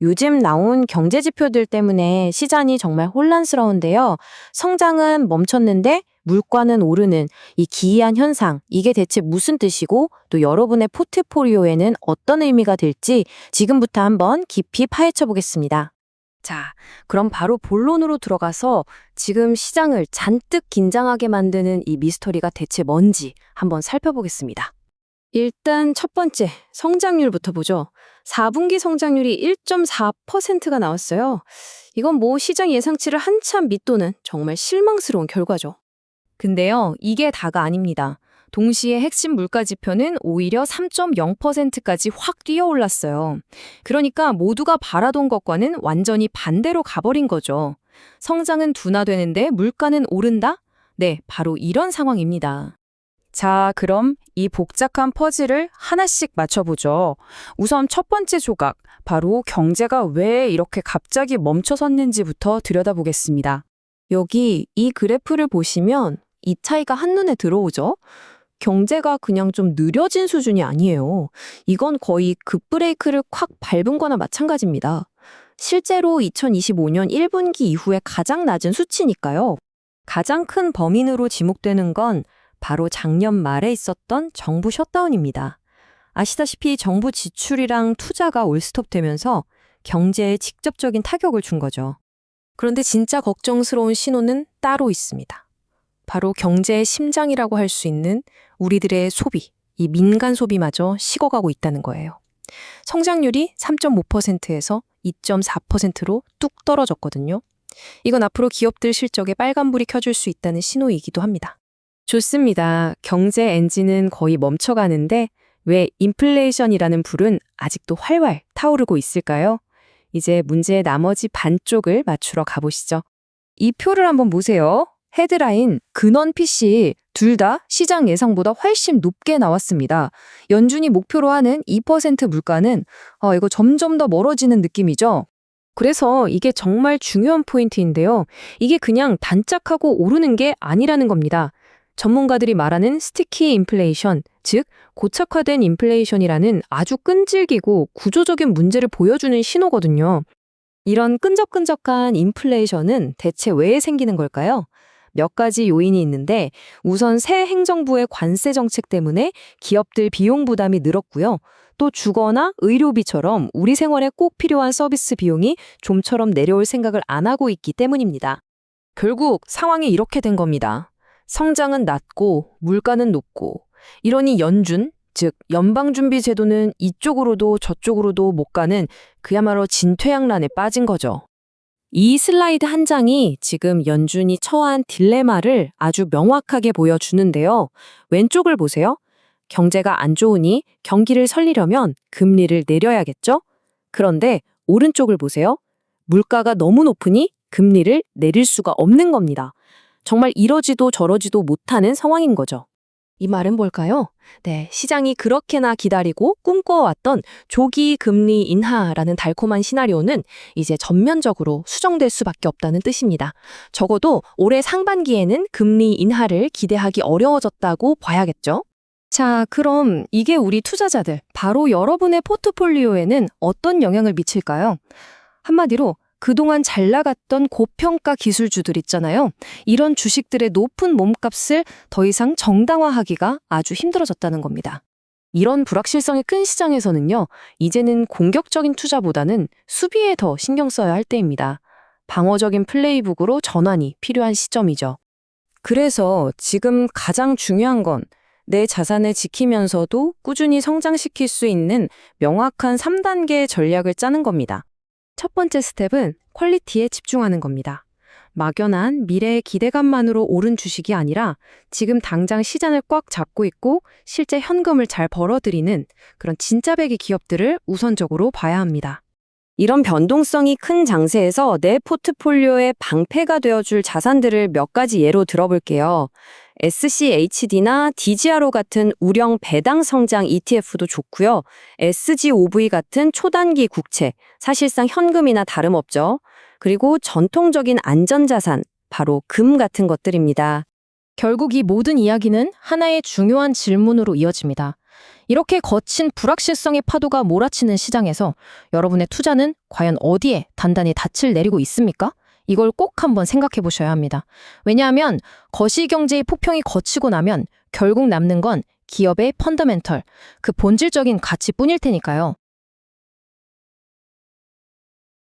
요즘 나온 경제 지표들 때문에 시장이 정말 혼란스러운데요. 성장은 멈췄는데 물가는 오르는 이 기이한 현상, 이게 대체 무슨 뜻이고 또 여러분의 포트폴리오에는 어떤 의미가 될지 지금부터 한번 깊이 파헤쳐 보겠습니다. 자, 그럼 바로 본론으로 들어가서 지금 시장을 잔뜩 긴장하게 만드는 이 미스터리가 대체 뭔지 한번 살펴보겠습니다. 일단 첫 번째, 성장률부터 보죠. 4분기 성장률이 1.4%가 나왔어요. 이건 뭐 시장 예상치를 한참 밑도는 정말 실망스러운 결과죠. 근데요, 이게 다가 아닙니다. 동시에 핵심 물가 지표는 오히려 3.0%까지 확 뛰어올랐어요. 그러니까 모두가 바라던 것과는 완전히 반대로 가버린 거죠. 성장은 둔화되는데 물가는 오른다? 네, 바로 이런 상황입니다. 자, 그럼 이 복잡한 퍼즐을 하나씩 맞춰보죠. 우선 첫 번째 조각, 바로 경제가 왜 이렇게 갑자기 멈춰섰는지부터 들여다보겠습니다. 여기 이 그래프를 보시면 이 차이가 한눈에 들어오죠? 경제가 그냥 좀 느려진 수준이 아니에요. 이건 거의 급브레이크를 콱 밟은 거나 마찬가지입니다. 실제로 2025년 1분기 이후에 가장 낮은 수치니까요. 가장 큰 범인으로 지목되는 건 바로 작년 말에 있었던 정부 셧다운입니다. 아시다시피 정부 지출이랑 투자가 올스톱되면서 경제에 직접적인 타격을 준 거죠. 그런데 진짜 걱정스러운 신호는 따로 있습니다. 바로 경제의 심장이라고 할 수 있는 우리들의 소비, 이 민간 소비마저 식어가고 있다는 거예요. 성장률이 3.5%에서 2.4%로 뚝 떨어졌거든요. 이건 앞으로 기업들 실적에 빨간불이 켜줄 수 있다는 신호이기도 합니다. 좋습니다. 경제 엔진은 거의 멈춰가는데 왜 인플레이션이라는 불은 아직도 활활 타오르고 있을까요? 이제 문제의 나머지 반쪽을 맞추러 가보시죠. 이 표를 한번 보세요. 헤드라인, 근원 PC 둘 다 시장 예상보다 훨씬 높게 나왔습니다. 연준이 목표로 하는 2% 물가는 이거 점점 더 멀어지는 느낌이죠. 그래서 이게 정말 중요한 포인트인데요. 이게 그냥 단짝하고 오르는 게 아니라는 겁니다. 전문가들이 말하는 스티키 인플레이션, 즉 고착화된 인플레이션이라는 아주 끈질기고 구조적인 문제를 보여주는 신호거든요. 이런 끈적끈적한 인플레이션은 대체 왜 생기는 걸까요? 몇 가지 요인이 있는데 우선 새 행정부의 관세 정책 때문에 기업들 비용 부담이 늘었고요. 또 주거나 의료비처럼 우리 생활에 꼭 필요한 서비스 비용이 좀처럼 내려올 생각을 안 하고 있기 때문입니다. 결국 상황이 이렇게 된 겁니다. 성장은 낮고 물가는 높고 이러니 연준, 즉 연방준비제도는 이쪽으로도 저쪽으로도 못 가는 그야말로 진퇴양난에 빠진 거죠. 이 슬라이드 한 장이 지금 연준이 처한 딜레마를 아주 명확하게 보여주는데요. 왼쪽을 보세요. 경제가 안 좋으니 경기를 살리려면 금리를 내려야겠죠? 그런데 오른쪽을 보세요. 물가가 너무 높으니 금리를 내릴 수가 없는 겁니다. 정말 이러지도 저러지도 못하는 상황인 거죠. 이 말은 뭘까요? 네, 시장이 그렇게나 기다리고 꿈꿔왔던 조기 금리 인하라는 달콤한 시나리오는 이제 전면적으로 수정될 수밖에 없다는 뜻입니다. 적어도 올해 상반기에는 금리 인하를 기대하기 어려워졌다고 봐야겠죠? 자, 그럼 이게 우리 투자자들, 바로 여러분의 포트폴리오에는 어떤 영향을 미칠까요? 한마디로 그동안 잘 나갔던 고평가 기술주들 있잖아요. 이런 주식들의 높은 몸값을 더 이상 정당화하기가 아주 힘들어졌다는 겁니다. 이런 불확실성이 큰 시장에서는요, 이제는 공격적인 투자보다는 수비에 더 신경 써야 할 때입니다. 방어적인 플레이북으로 전환이 필요한 시점이죠. 그래서 지금 가장 중요한 건 내 자산을 지키면서도 꾸준히 성장시킬 수 있는 명확한 3단계 전략을 짜는 겁니다. 첫 번째 스텝은 퀄리티에 집중하는 겁니다. 막연한 미래의 기대감만으로 오른 주식이 아니라 지금 당장 시장을 꽉 잡고 있고 실제 현금을 잘 벌어들이는 그런 진짜 배기 기업들을 우선적으로 봐야 합니다. 이런 변동성이 큰 장세에서 내 포트폴리오의 방패가 되어줄 자산들을 몇 가지 예로 들어볼게요. SCHD나 DGRO 같은 우량 배당 성장 ETF도 좋고요. SGOV 같은 초단기 국채, 사실상 현금이나 다름없죠. 그리고 전통적인 안전자산, 바로 금 같은 것들입니다. 결국 이 모든 이야기는 하나의 중요한 질문으로 이어집니다. 이렇게 거친 불확실성의 파도가 몰아치는 시장에서 여러분의 투자는 과연 어디에 단단히 닻을 내리고 있습니까? 이걸 꼭 한번 생각해 보셔야 합니다. 왜냐하면 거시경제의 폭풍이 거치고 나면 결국 남는 건 기업의 펀더멘털, 그 본질적인 가치뿐일 테니까요.